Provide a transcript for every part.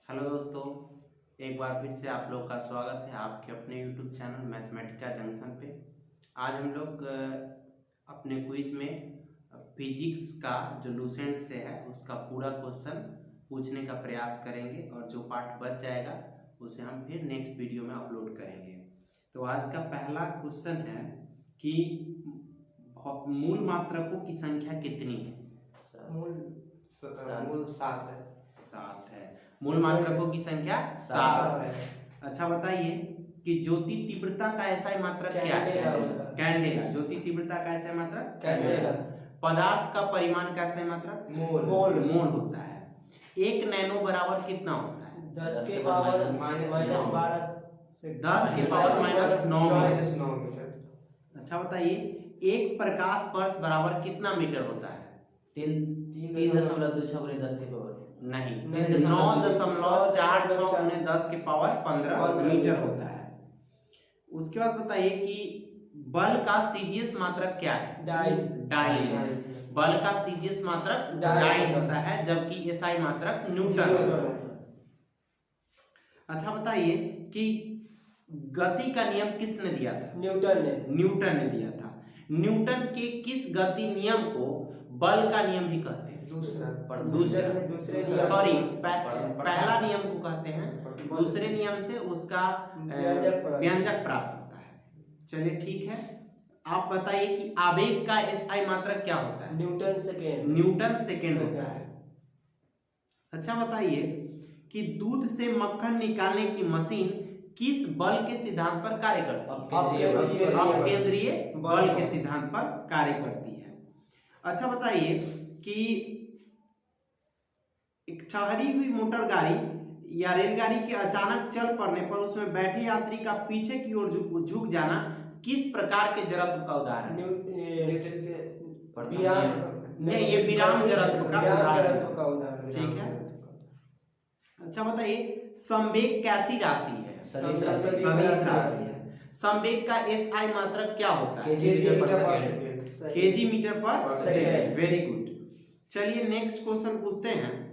Hello दोस्तों, एक बार फिर से आप लोग का स्वागत है आपके अपने यूट्यूब चैनल मैथमेटिका जंक्शन पे। आज हम लोग अपने क्विज में फिजिक्स का जो लूसेंट से है उसका पूरा क्वेश्चन पूछने का प्रयास करेंगे और जो पार्ट बच जाएगा उसे हम फिर नेक्स्ट वीडियो में अपलोड करेंगे। तो आज का पहला क्वेश्चन है कि मूल मात्रकों की संख्या कितनी है? मूल 7 है। 7 है। मूल मात्रकों की संख्या 7 है। अच्छा बताइए कि ज्योति तीव्रता का एसआई मात्रक क्या है? कैंडेला। ज्योति तीव्रता का एसआई मात्रक कैंडेला। पदार्थ का परिमाण का एसआई मात्रक मोल होता है। 1 नैनो बराबर कितना होता है? 10 के पावर -12 10 के पावर -9 -9 मीटर। अच्छा बताइए 1 प्रकाश वर्ष बराबर कितना मीटर होता है? 3.26 10 के पावर नहीं, 9.46 गुने 10 के पावर 15 मीटर होता है। उसके बाद बताइए कि बल का सीजीएस मात्रक क्या है? डाइन। बल का सीजीएस मात्रक डाइन होता है, जबकि एसआई मात्रक न्यूटन होता है। अच्छा बताइए कि गति का नियम किसने दिया था? न्यूटन ने दिया था। न्यूटन के किस गति नियम को बल का नियम भी कहते हैं? सॉरी, पहला नियम को कहते हैं, दूसरे नियम से उसका व्यंजक प्राप्त होता है। चलिए ठीक है, आप बताइए कि आवेग का एसआई मात्रक क्या होता है? न्यूटन सेकेंड होता है। अच्छा बताइए कि दूध से मक्खन निकालने की मशीन किस बल के सिद्धांत पर कार्य करती है? अपकेंद्रीय बल के सिद्धांत पर कार्य करती है। अच्छा बताइए कि एक ठहरी हुई मोटर गाड़ी या रेलगाड़ी के अचानक चल पड़ने पर उसमें बैठे यात्री का पीछे की ओर झुक जाना किस प्रकार के जड़त्व का उदाहरण है? नहीं, ये विराम जड़त्व का उदाहरण। ठीक है। अच्छा बताइए संवेग कैसी राशि है? सदिश राशि है। संवेग का एसआई मात्रक क्या होता है? केजी मीटर पर सेकंड। Very good. चलिए नेक्स्ट क्वेश्चन पूछते हैं।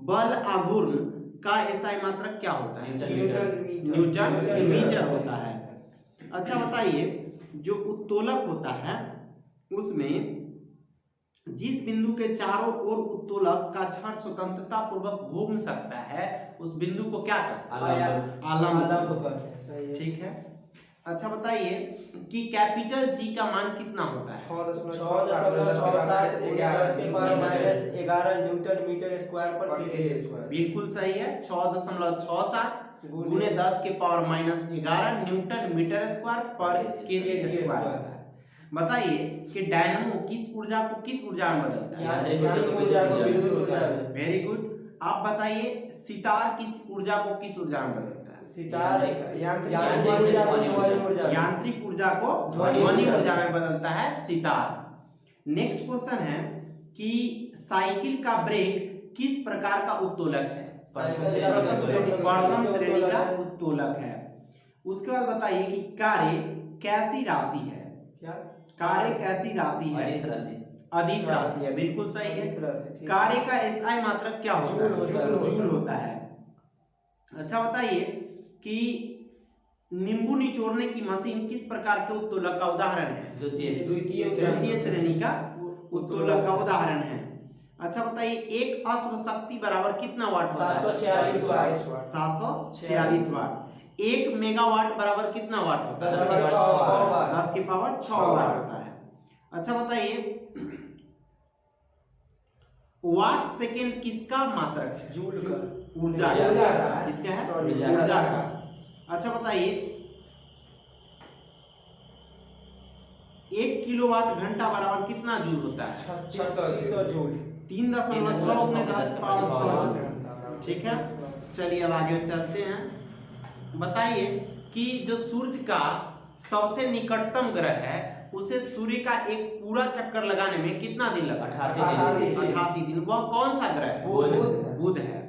बल आघूर्ण का एसआई मात्रक क्या होता है? न्यूटन मीटर होता है। अच्छा बताइए जो उत्तोलक होता है उसमें जिस बिंदु के चारों ओर उत्तोलक का छड़ स्वतंत्रता पूर्वक घूम सकता है उस बिंदु को क्या कहते हैं? आलम्ब। ठीक है। अच्छा बताइए कि कैपिटल जी का मान कितना होता है? 6.67 10 के पावर -11 न्यूटन मीटर स्क्वायर पर केजी स्क्वायर। बिल्कुल सही है। 6.67 गुने 10 के पावर -11 न्यूटन मीटर स्क्वायर पर केजी स्क्वायर होता है। बताइए कि डायनामो किस ऊर्जा को किस ऊर्जा में बदलता है? विद्युत ऊर्जा में। Very good. आप बताइए सितार किस ऊर्जा को किस ऊर्जा में बदलता है? सितार यांत्रिक ऊर्जा को ध्वनि ऊर्जा में बदलता है सितार। नेक्स्ट क्वेश्चन है कि साइकिल का ब्रेक किस प्रकार का उत्तोलक है? प्रथम श्रेणी का उत्तोलक है। उसके बाद बताइए कि कार्य कैसी राशि है? कार्य कैसी राशि है? अदिश राशि है। बिल्कुल सही है। कार्य का एसआई मात्रक क्या होता है? जूल होता है। अच्छा बताइए कि नींबू निचोड़ने की मशीन किस प्रकार के उत्तोलक का उदाहरण है? द्वितीय श्रेणी का उत्तोलक का उदाहरण है। अच्छा बताइए एक अश्व शक्ति बराबर कितना वाट होता है? 746 वाट। 1 मेगावाट बराबर कितना वाट होता है? 10 के पावर 6 वाट होता है। अच्छा बताइए वाट सेकेंड किसका मात्रक है? जूल का। ऊर्जा किसका है? ऊर्जा का। अच्छा बताइए 1 किलोवाट घंटा बराबर कितना जूल होता है? 3600 जूल। 3.6 गुने 10 पावर 6 जूल। ठीक है। चलिए अब आगे चलते हैं। बताइए कि जो सूर्य का सबसे निकटतम ग्रह है उसे सूर्य का एक पूरा चक्कर लगाने में कितना दिन लगा? 88 दिन। वह कौन सा ग्रह है? बुध है।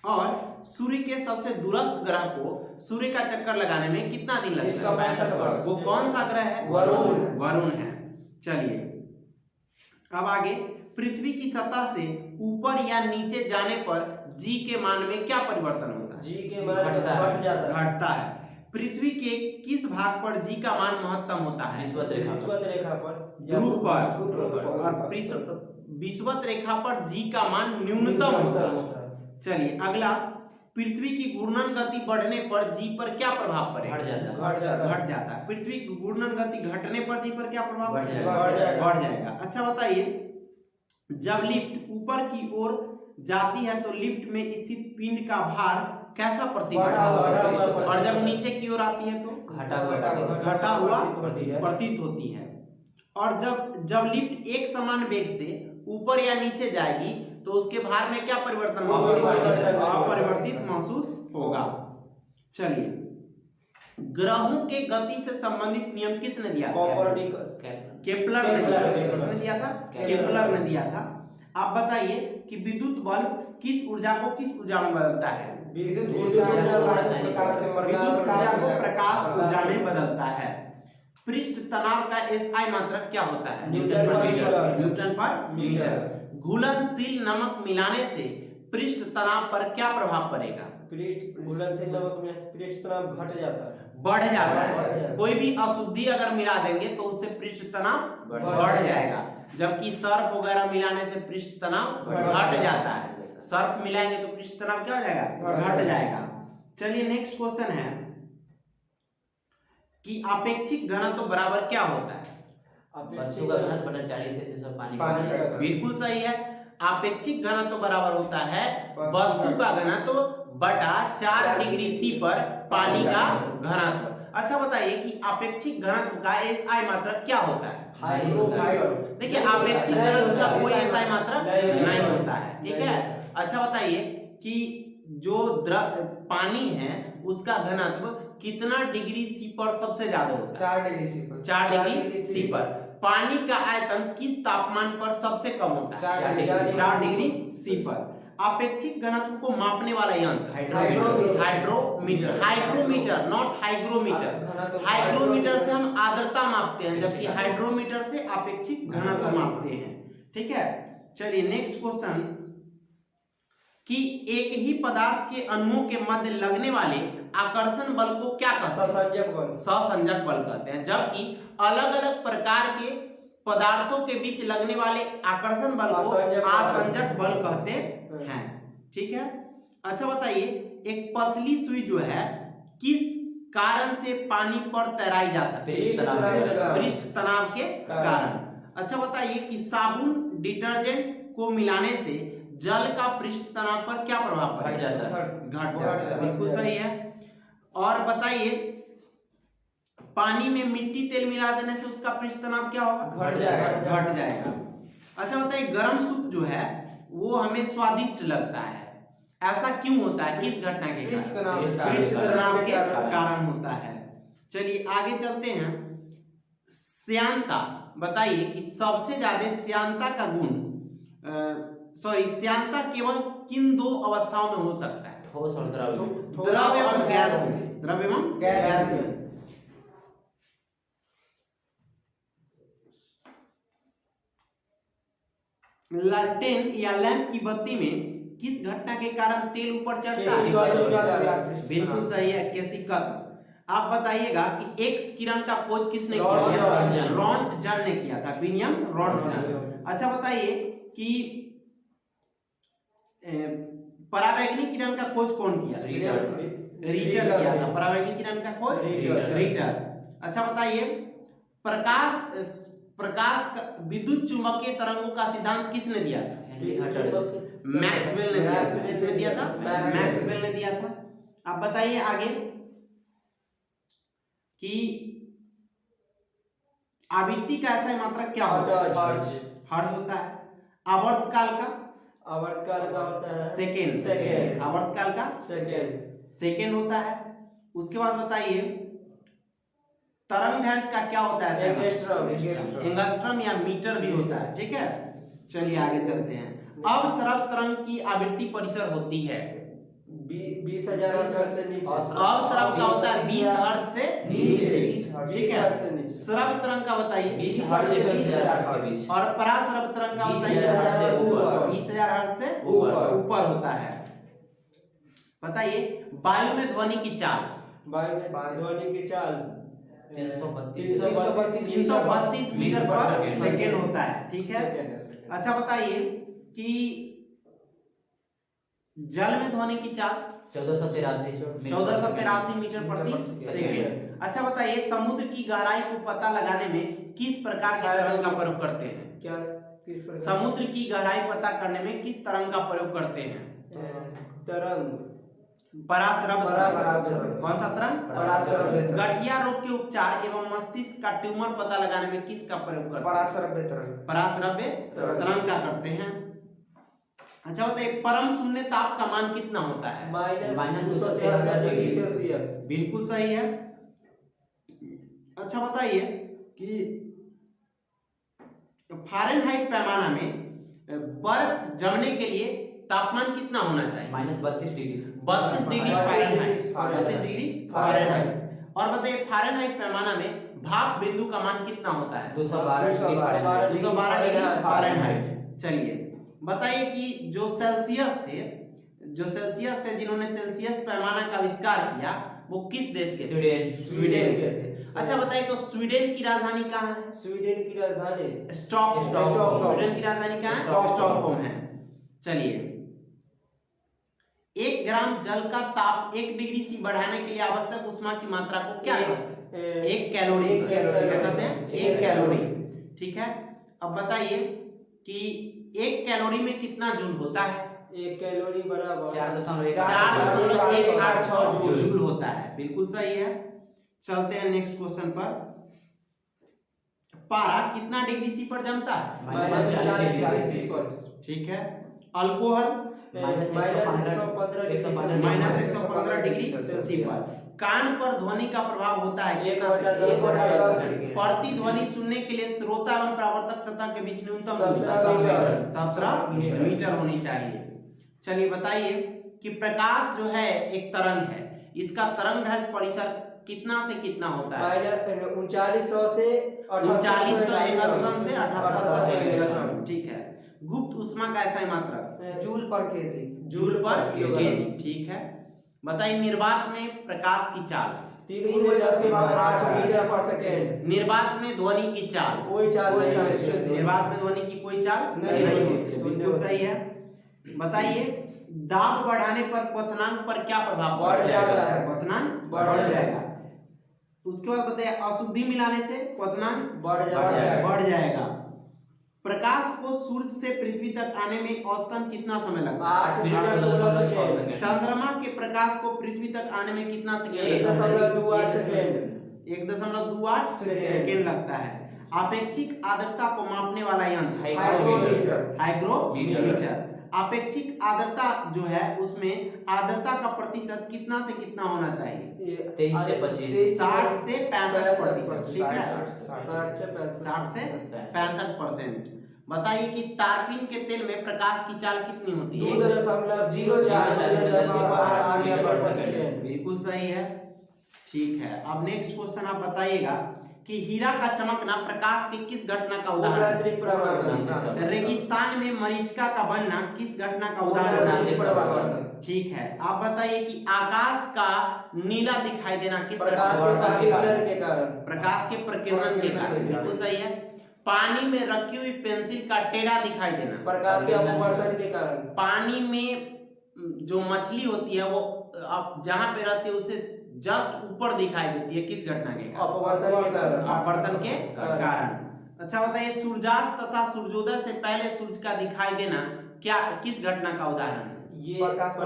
और सूर्य के सबसे दूरस्थ ग्रह को सूर्य का चक्कर लगाने में कितना दिन लगेगा? 165 वर्ष। वो कौन सा ग्रह है? वरुण है। चलिए अब आगे पृथ्वी की सतह से ऊपर या नीचे जाने पर जी के मान में क्या परिवर्तन होता है? जी के मान घट जाता है, घटता है। पृथ्वी के किस भाग पर जी का मान महत्तम होता है? विषुवत रेखा पर, ध्रुव पर। और विषुवत रेखा पर जी का मान न्यूनतम होता है। चलिए अगला, पृथ्वी की घूर्णन गति बढ़ने पर जी पर क्या प्रभाव पड़ेगा? घट जाता है। पृथ्वी की घूर्णन गति घटने पर जी पर क्या प्रभाव पड़ेगा? बढ़ जाएगा। अच्छा बताइए, जब लिफ्ट ऊपर की ओर जाती है तो लिफ्ट में स्थित पिंड का भार कैसा प्रतीत होता है? और जब नीचे की ओर आती है तो घटा हुआ प्रतीत होती है। और जब लिफ्ट एक समान वेग से ऊपर या नीचे जाएगी तो उसके भार में क्या परिवर्तन होगा? अपरिवर्तित महसूस होगा। चलिए, ग्रहों के गति से संबंधित नियम किसने दिया था? केपलर ने दिया था। केपलर ने दिया था। आप बताइए कि विद्युत बल्ब किस ऊर्जा को किस ऊर्जा में बदलता है? विद्युत ऊर्जा को प्रकाश ऊर्जा में बदलता है। पृष्ठ तनाव का एसआई मात्रक क्या होता है? न्यूटन पर मीटर। घुलनशील नमक मिलाने से पृष्ठ तनाव पर क्या प्रभाव पड़ेगा? घुलनशील नमक में पृष्ठ तनाव घट जाता है, बढ़ जाता है। कोई भी अशुद्धि अगर मिला देंगे तो उससे पृष्ठ तनाव बढ़ जाएगा, जबकि सर्फ वगैरह मिलाने से पृष्ठ तनाव घट जाता है। सर्फ मिलाएंगे तो पृष्ठ तनाव क्या हो जाएगा? घट जाएगा। चलिए नेक्स्ट क्वेश्चन है कि आपेक्षिक घनत्व बराबर क्या होता है? वस्तु का घनत्व बटा 40 से पानी का। बिल्कुल सही है। आपेक्षिक घनत्व बराबर होता है वस्तु का घनत्व बटा 4 डिग्री सी पर पानी का घनत्व। अच्छा बताइए कि आपेक्षिक घनत्व का एसआई मात्रक क्या होता है? देखिए, आपेक्षिक घनत्व का कोई एसआई मात्रक नहीं होता है, ठीक है। अच्छा बताइए कि जो पानी है उसका घनत्व कितना डिग्री सी पर सबसे ज्यादा होता है? 4 डिग्री सी पर। 4 डिग्री सी पर। पानी का आयतन किस तापमान पर सबसे कम होता है? 4 डिग्री सी पर। आपेक्षिक घनत्व को मापने वाला यंत्र हाइग्रोमीटर, नॉट हाइग्रोमीटर। हाइग्रोमीटर से हम आर्द्रता मापते हैं, जबकि हाइड्रोमीटर से आपेक्षिक घनत्व मापते हैं, ठीक है। चलिए नेक्स्ट क्वेश्चन कि एक ही पदार्थ के अणुओं के मध्य लगने वाले आकर्षण बल को क्या कहते हैं? सहसंजक बल कहते हैं। जबकि अलग अलग प्रकार के पदार्थों के बीच लगने वाले आकर्षण बल को आसंजक बल कहते हैं, ठीक है। अच्छा बताइए, एक पतली सुई जो है किस कारण से पानी पर तैराई जा सकती है? पृष्ठ तनाव के कारण। अच्छा बताइए कि साबुन डिटर्जेंट को मिलाने से जल का पृष्ठ तनाव पर क्या प्रभाव पड़ेगा? घट जाता है। बिल्कुल सही है। और बताइए, पानी में मिट्टी तेल मिला देने से उसका पृष्ठ तनाव क्या होगा? घट जाएगा। अच्छा बताइए, गर्म सूप जो है वो हमें स्वादिष्ट लगता है, ऐसा क्यों होता है? किस घटना के कारण? पृष्ठ तनाव के कारण होता है। चलिए आगे चलते हैं। श्यानता बताइए कि सबसे ज्यादा श्यानता का गुण श्यानता केवल किन दो अवस्थाओं में हो सकता है? ठोस और द्रव एवं गैस में। द्रव एवं गैस में। लालटेन या लैंप की बत्ती में किस घटना के कारण तेल ऊपर चढ़ता है? बिल्कुल सही है, केशिकत्व। आप बताइएगा कि एक्स किरण का खोज किसने किया? रॉन्टजन ने किया था, विलियम रॉन्टजन। अच्छा बताइए कि परावैंगनी किरण का खोज कौन किया? रीटर किया था। परावैंगनी किरण का खोज रीटर। अच्छा बताइए, प्रकाश विद्युत चुंबकीय तरंगों का सिद्धांत किसने दिया था? मैक्सवेल ने दिया था। मैक्सवेल ने दिया था। आप बताइए आगे कि आवृत्ति का ऐसा मात्रक क्या होता है? हर्ट्ज होता है। आवर्तकाल का होता है सेकेंड। आवर्तकाल का सेकेंड होता है। उसके बाद बताइए, तरंगदैर्घ्य का क्या होता है? एंगस्ट्रम या मीटर भी होता है, ठीक है। चलिए आगे चलते हैं। अवसरव तरंग की आवृत्ति परिसर होती है 20,000 हर्ट्ज से नीचे। अवसरव का होता है 20 हर्ट्ज से नीचे, ठीक है। श्रव तरंग का बताइए 20 हर्ट्ज से 20,000 के बीच। और पराश्रव तरंग का बताइए 20,000 20,000 हर्ट्ज से ऊपर होता है, बताइए वायु में ध्वनि की चाल, वायु में ध्वनि की चाल 332 मीटर पर सेकेंड होता है, ठीक है। अच्छा बताइए कि जल में ध्वनि की चाल 1483 मीटर प्रति सेकेंड। अच्छा बताइए समुद्र की गहराई को पता लगाने में किस प्रकार के तरंग का प्रयोग करते हैं? क्या किस प्रकार? समुद्र की गहराई पता करने में किस तरंग का प्रयोग करते हैं? तरंग पराशरभ। कौन सा तरंग? पराशरभ। गठिया रोग के उपचार एवं मस्तिष्क का ट्यूमर पता लगाने में किसका प्रयोग करते हैं? पराशरभ तरंग का करते हैं। अच्छा बताइए परम शून्य ताप का मान कितना होता है? -273 डिग्री सेल्सियस। बिल्कुल सही है। अच्छा बताइए कि फ़ारेनहाइट पैमाना में बर्फ जमने के लिए तापमान कितना होना चाहिए? -32 degree 32 degree Fahrenheit. 32 degree Fahrenheit. और बताइए फ़ारेनहाइट पैमाना में भाप बिंदु का मान कितना होता है? 212 डिग्री 212 डिग्री फ़ारेनहाइट। चलिए बताइए कि जो सेल्सियस थे जिन्होंने सेल्सियस पैमाना का आविष्कार किया वो किस देश के? स्वीडन के थे। अच्छा बताइए तो स्वीडन की राजधानी कहाँ है? स्वीडन की राजधानी स्टॉकहोम। स्वीडन की राजधानी कहाँ है? स्टॉकहोम है। चलिए 1 ग्राम जल का ताप 1 डिग्री से बढ़ाने के लिए आवश्यक ऊष्मा की मात्रा को क्या कहते हैं? 1 कैलोरी कहते हैं। 1 कैलोरी, ठीक है। अब बताइए कि 1 कैलोरी में कितना जूल होता है? 1 कैलोरी बराबर 4.186 जूल होता है। बिल्कुल सही है। चलते हैं नेक्स्ट क्वेश्चन पर। पारा कितना डिग्री सी पर जमता है? ठीक है। अल्कोहल -115 डिग्री सी पर। कान पर ध्वनि का प्रभाव होता है प्रतिध्वनि सुनने के लिए श्रोता एवं प्रवर्तक सतह के बीच न्यूनतम 17 मीटर होनी चाहिए। चलिए बताइए कि प्रकाश जो है एक तरंग है, इसका तरंग दैर्घ्य परिसर कितना से कितना होता है? 3900 से 3800 एंगस्ट्रॉम से 8800 एंगस्ट्रॉम, ठीक है। गुप्त ऊष्मा का ऐसा मात्रक जूल पर केजी। ठीक है। बताइए निर्वात में प्रकाश की चाल 3 के बाद 8 मीटर पर सेकेंड। निर्वात में ध्वनि की चाल कोई चाल नहीं। निर्वात में ध्वनि की कोई चाल नहीं होती। बिल्कुल सही है। बताइए दाब बढ़ाने पर क्वथनांक पर क्या प्रभाव बढ़ जाता है? क्वथनांक बढ़ जाएगा। उसके बाद बताइए अशुद्धि मिलाने से क्वथनांक बढ़ जाएगा। प्रकाश को सूर्य से पृथ्वी तक आने में औसतन कितना समय लगता है? 8 मिनट 16 सेकेंड। चंद्रमा के प्रकाश को पृथ्वी तक आने में कितना सेकेंड? 1.28 सेकेंड। 1.28 सेकेंड लगता है। अपेक्षिक आर्द्रता को मापने वाला यंत्र हाइग्रोमीटर। अपेक्षिक आर्द्रता जो है उसमें आर्द्रता का प्रतिशत कितना से कितना होना चाहिए? 23 से 25 60 से 65%, ठीक है। 60 से 65%। बताइए कि तारपीन के तेल में प्रकाश की चाल कितनी होती है? 2.04 मीटर पर सेकेंड। बिल्कुल सही है। ठीक है। अब नेक्स्ट क्वेश्चन आप बताइएगा कि हीरा का चमकना प्रकाश की किस घटना का उदाहरण है? रेगिस्तान में मरीचिका का बनना किस घटना का उदाहरण है? ठीक है। आप बताइए कि आकाश का नीला दिखाई देना किस प्रकाश के प्रकीर्णन के कारण। बिल्कुल सही है। पानी में रखी हुई पेंसिल का टेढ़ा दिखाई देना प्रकाश के अपवर्तन के कारण। पानी में जो मछली होती है वो आप जहां पे रहती है उससे जस्ट ऊपर दिखाई देती है किस घटना के कारण? अपवर्तन के कारण। अच्छा बताइए सूर्यास्त तथा सूर्योदय से पहले सूर्य का दिखाई देना क्या किस घटना का उदाहरण है? ये प्रकाश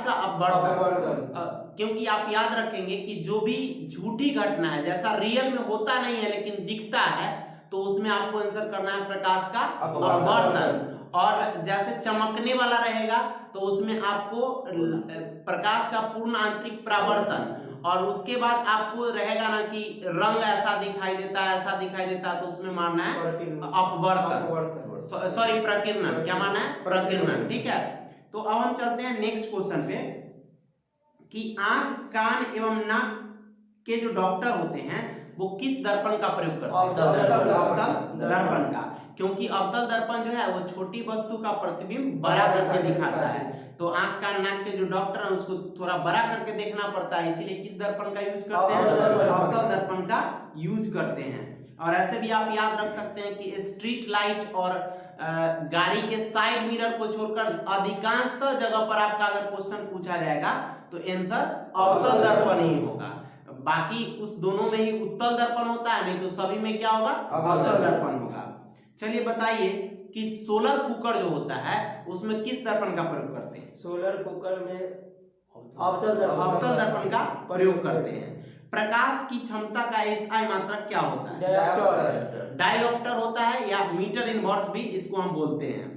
का अपवर्तन। क्योंकि आप याद रखेंगे कि जो भी झूठी घटना है जैसा रियल में होता नहीं है लेकिन दिखता है तो उसमें आपको आंसर करना है प्रकाश का अपवर्तन। और जैसे चमकने वाला रहेगा तो उसमें आपको प्रकाश का पूर्ण आंतरिक परावर्तन। और उसके बाद आपको रहेगा ना कि रंग ऐसा दिखाई देता है तो उसमें मानना है अपवर्तन, सॉरी प्रकीर्णन। क्या माना है? प्रकीर्णन, ठीक है। तो अब हम चलते हैं नेक्स्ट क्वेश्चन पे कि आंख कान एवं नाक के जो डॉक्टर होते हैं वो किस दर्पण का प्रयोग करते हैं? अवतल दर्पण का। क्योंकि अवतल दर्पण जो है वो छोटी वस्तु का प्रतिबिंब बड़ा करके दिखाता है तो तो आंख कान नाक के जो डॉक्टर हैं उसको थोड़ा बड़ा करके देखना पड़ता है, इसीलिए किस दर्पण का यूज करते हैं? अवतल दर्पण का यूज करते हैं। और ऐसे भी आप याद रख सकते हैं कि स्ट्रीट लाइट और गाड़ी के साइड मिरर को छोड़कर अधिकांशतः जगह पर आपका अगर क्वेश्चन पूछा जाएगा तो आंसर अवतल दर्पण ही होगा। बाकी उस दोनों में ही उत्तल दर्पण होता है, नहीं तो सभी में क्या होगा? अवतल दर्पण होगा। चलिए बताइए कि सोलर कुकर जो होता है उसमें किस दर्पण का प्रयोग करते हैं? सोलर कुकर में अवतल दर्पण का प्रयोग करते हैं। प्रकाश की क्षमता का एसआई मात्रक क्या होता है? डायोप्टर होता है या मीटर इनवर्स भी इसको हम बोलते हैं।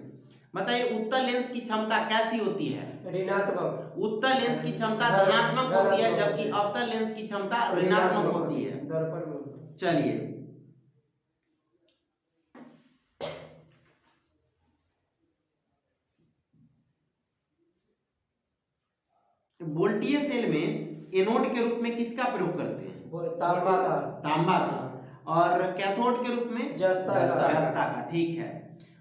बताइए उत्तल लेंस की क्षमता कैसी होती है? ऋणात्मक। उत्तल लेंस की क्षमता धनात्मक होती है, जबकि अवतल लेंस की क्षमता ऋणात्मक होती है। दर्पण में चलिए वोल्टीय सेल में एनोड के रूप में किसका प्रयोग करते हैं? तांबा का। और कैथोड के रूप में जस्ता का। ठीक है।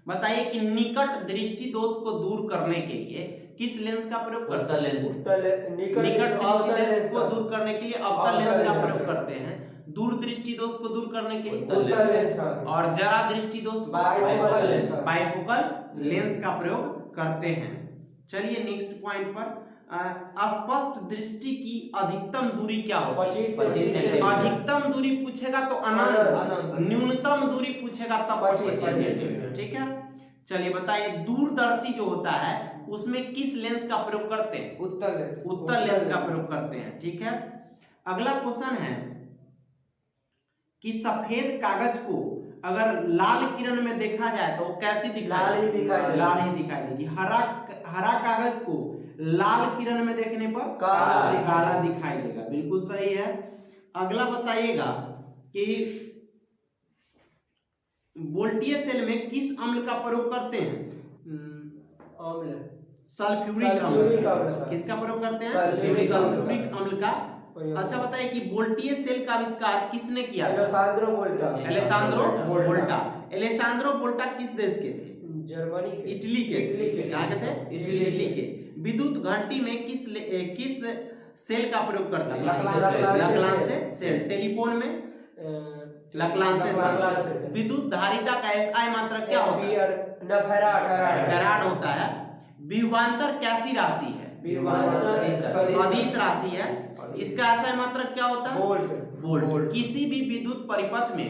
बताइए कि निकट दृष्टि दोष को दूर करने के लिए किस लेंस का प्रयोग करते हैं? निकट दृष्टि दोष को दूर करने के लिए अवतल लेंस का प्रयोग करते हैं। दूर दृष्टि दोष को दूर करने के लिए और जरा दृष्टि दोष को बाइफोकल लेंस का प्रयोग करते हैं। चलिए नेक्स्ट पॉइंट पर, स्पष्ट दृष्टि की अधिकतम दूरी क्या होती है? अधिकतम दूरी पूछेगा तो अनंत, न्यूनतम दूरी पूछेगा तब 25 सेंटीमीटर। ठीक है। चलिए बताइए दूरदर्शी जो होता है उसमें किस लेंस का प्रयोग करते हैं? उत्तल लेंस का प्रयोग करते हैं। ठीक है। अगला क्वेश्चन है कि सफेद कागज को अगर लाल किरण में देखा जाए तो कैसी दिखाई देगी? लाल ही दिखाई देगी। हरा कागज को लाल किरण में देखने पर काला दिखाई देगा। बिल्कुल सही है। अगला बताइएगा कि वोल्टीय सेल में किस अम्ल का प्रयोग करते हैं? सल्फ्यूरिक अम्ल। किसका प्रयोग करते हैं? सल्फ्यूरिक अम्ल का। अच्छा बताइए कि वोल्टीय सेल का आविष्कार किसने किया? एलेसांद्रो वोल्टा किस देश के थे? जर्मनी के। इटली के। कहाँ के थे? इटली के। विद्युत घंटी में किस सेल का प्रयोग करते हैं? लक्लांसे सेल। टेलीफोन में लक्लांसे सेल। विद्युत धारिता का एसआई मात्रक क्या होता है? फैराड होता है। विभवांतर कैसी राशि है? अदिश राशि है। इसका एसआई मात्रक क्या होता है? वोल्ट। किसी भी विद्युत परिपथ में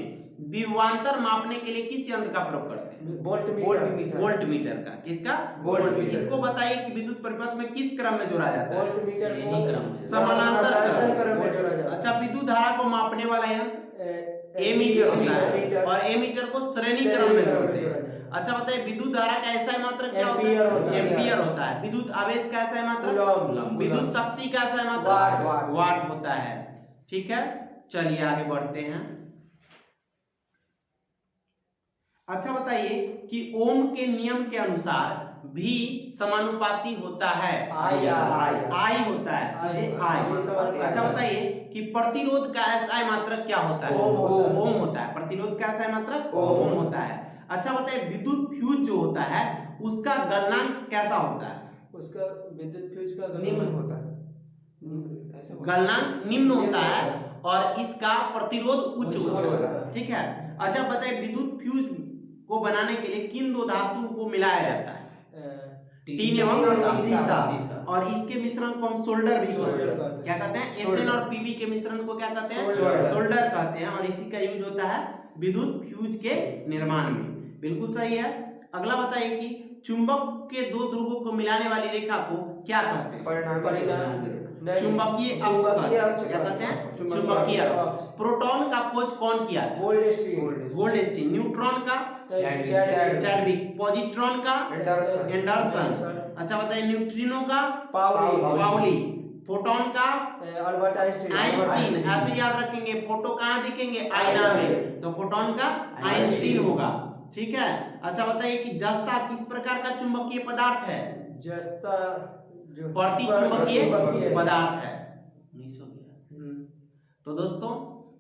विभवांतर मापने के लिए किस यंत्र का प्रयोग करते हैं? वोल्ट मीटर का। किसका? Volt meter. इसको बताइए कि विद्युत परिपथ में किस क्रम में जोड़ा जाता है? वोल्ट मीटर समानांतर क्रम में जोड़ा जाता है। अच्छा विद्युत धारा को मापने वाला यंत्र एमीटर होता है और एमीटर को श्रेणी क्रम में जोड़ते हैं। अच्छा बताइए विद्युत धारा का एसआई मात्रक क्या होता है? एम्पियर होता है। विद्युत आवेश का एसआई मात्रक? विद्युत शक्ति का एसआई मात्रक? वाट होता है। ठीक है। चलिए आगे बढ़ते हैं। अच्छा बताइए कि ओम के नियम के अनुसार भी समानुपाती होता है। आई होता है, सीधे आई। अच्छा बताइए कि प्रतिरोध का एसआई मात्रक क्या होता है? ओम होता है। प्रतिरोध का एसआई मात्रक ओम होता है। अच्छा बताइए विद्युत फ्यूज जो होता है उसका गलनांक कैसा होता है? उसका विद्युत फ्यूज का निम्न होता है। गलनांक निम्न होता है और इसका प्रतिरोध उच्च होता है। ठीक है। अच्छा बताइए विद्युत फ्यूज को बनाने के लिए किन दो धातुओं को मिलाया जाता है? टीन एवं सीसा। और इसके मिश्रण को हम सोल्डर भी कहते हैं। क्या कहते हैं? एसएन और पीबी के मिश्रण को क्या कहते हैं? सोल्डर कहते हैं। और इसी का यूज होता है विद्युत फ्यूज के निर्माण में। बिल्कुल सही है। अगला बताइए कि चुंबक के दो ध्रुवों को मिलाने वाली रेखा को क्या कहते हैं? चुंबकीय अक्ष। क्या कहते हैं? चुंबकीय अक्ष। प्रोटॉन का खोज कौन किया? गोल्डस्टीन। न्यूट्रॉन का? चैडविक। पॉजिट्रॉन का? एंडरसन। अच्छा बताइए न्यूट्रिनो का? पाउली। फोटोन का? Albert Einstein. ऐसे याद रखेंगे। फोटो कहाँ दिखेंगे? आईना में, तो फोटोन का आइंस्टीन होगा। ठीक है। अच्छा बताइए कि जस्ता किस प्रकार का चुंबकीय पदार्थ है? जस्ता जो प्रतिचुंबकीय पदार्थ है। तो दोस्तों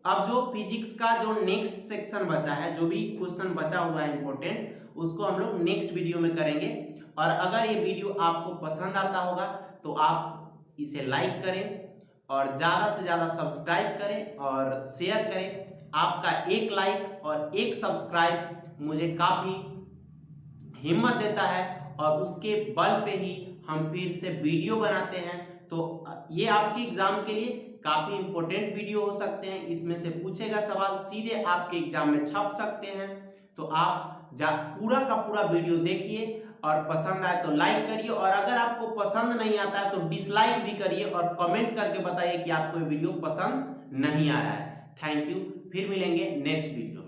अब जो फिजिक्स का जो नेक्स्ट सेक्शन बचा है, जो भी क्वेश्चन बचा हुआ है इंपॉर्टेंट, उसको हम लोग नेक्स्ट वीडियो में करेंगे। और अगर ये वीडियो आपको पसंद आता होगा तो आप इसे लाइक करें और ज़्यादा से ज़्यादा सब्सक्राइब करें और शेयर करें। आपका एक लाइक और एक सब्सक्राइब मुझे काफ़ी हिम्मत देता है और उसके बल पे ही हम फिर से वीडियो बनाते हैं। तो ये आपके एग्जाम के लिए काफ़ी इंपॉर्टेंट वीडियो हो सकते हैं। इसमें से पूछेगा सवाल सीधे आपके एग्जाम में छप सकते हैं। तो आप पूरा का पूरा वीडियो देखिए और पसंद आए तो लाइक करिए, और अगर आपको पसंद नहीं आता है तो डिसलाइक भी करिए और कमेंट करके बताइए कि आपको ये वीडियो पसंद नहीं आ रहा है। थैंक यू, फिर मिलेंगे नेक्स्ट वीडियो।